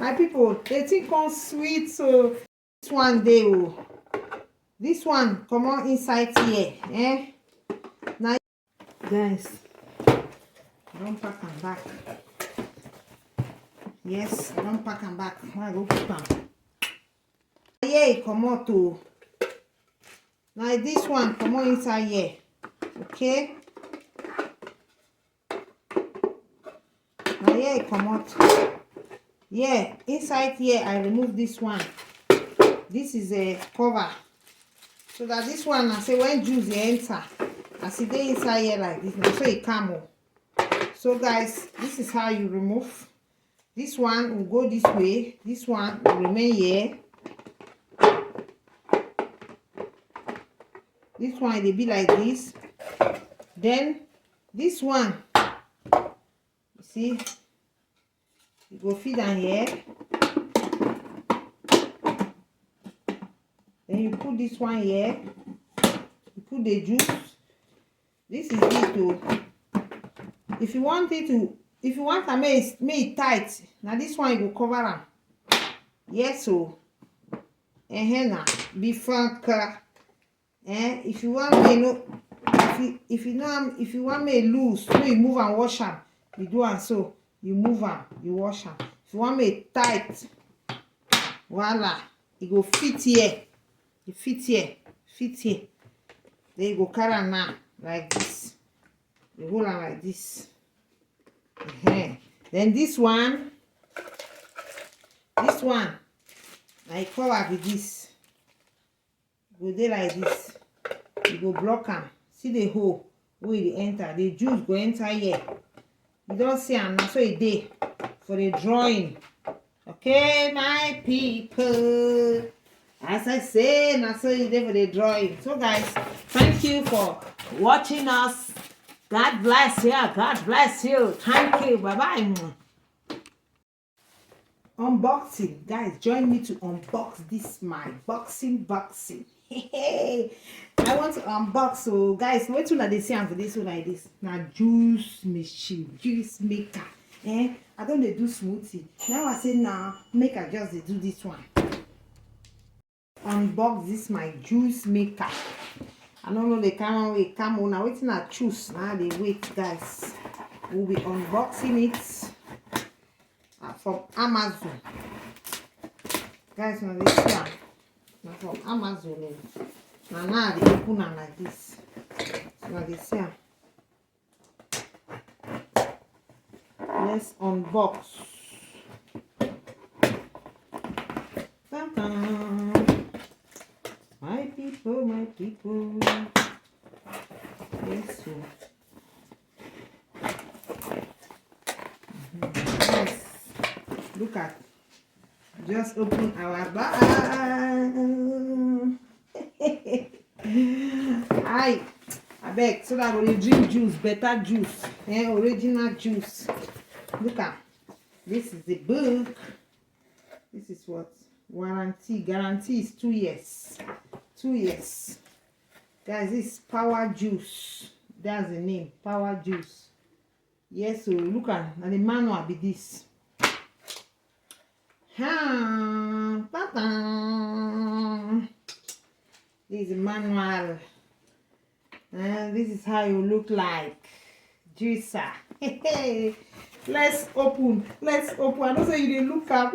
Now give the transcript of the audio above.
My people, they think come sweet. So this one dey oh. This one come on inside here. Now guys, I don't pack them back. Yes, I don't pack them back. I go put them. Yeah, come out to. Now this one come on inside here. Okay. Now here come out. Yeah, inside here I remove this one. This is a cover. So that this one, I say when juice enter, I see they inside here like this. Now so it come. So guys, this is how you remove. This one will go this way. This one will remain here. This one will be like this. Then this one, you see, you go feed down here. Then you put this one here. You put the juice. This is it too. If you want it to, if you want to make it tight, now this one you go cover them. Yes, so. Now be frank. If you want me no, if you want me loose, so you move and wash them. You do and so you move them, you wash them. If you want me tight, voila, it go fit here. You fit here, fit here. Then you go carry them now like this. You hold them like this. Then this one, I cover with this. Go there like this. You go block them. See the hole where it enter. The juice go enter here. You don't see them now, so it dey for the drawing. Okay, my people. As I say, now so it dey for the drawing. So guys, thank you for watching us. God bless you. God bless you. Thank you. Bye-bye. Unboxing. Guys, join me to unbox this my boxing. I want to unbox. So guys, wait till they see for this one like this. Now juice machine, juice maker. I don't do smoothie. Now I say now make I just do this one. Unbox this my juice maker. I don't know the camera will come on. Now waiting I choose. Now they wait, guys. We'll be unboxing it from Amazon. Guys, now this one. Now from Amazon. Now they open them like this. So now this here. Let's unbox. My people, my people. Yes, so. Yes. Look at. Just open our bag. I beg, so that we drink juice, better juice, original juice. Look at. This is the book. This is what? Warranty. Guarantee is 2 years. 2 years. Guys, this is power juice. That's the name. Power juice. Yes, so look at. And the manual be this. This is the manual. And this is how you look like. Juicer. Let's open. I don't say you didn't look up.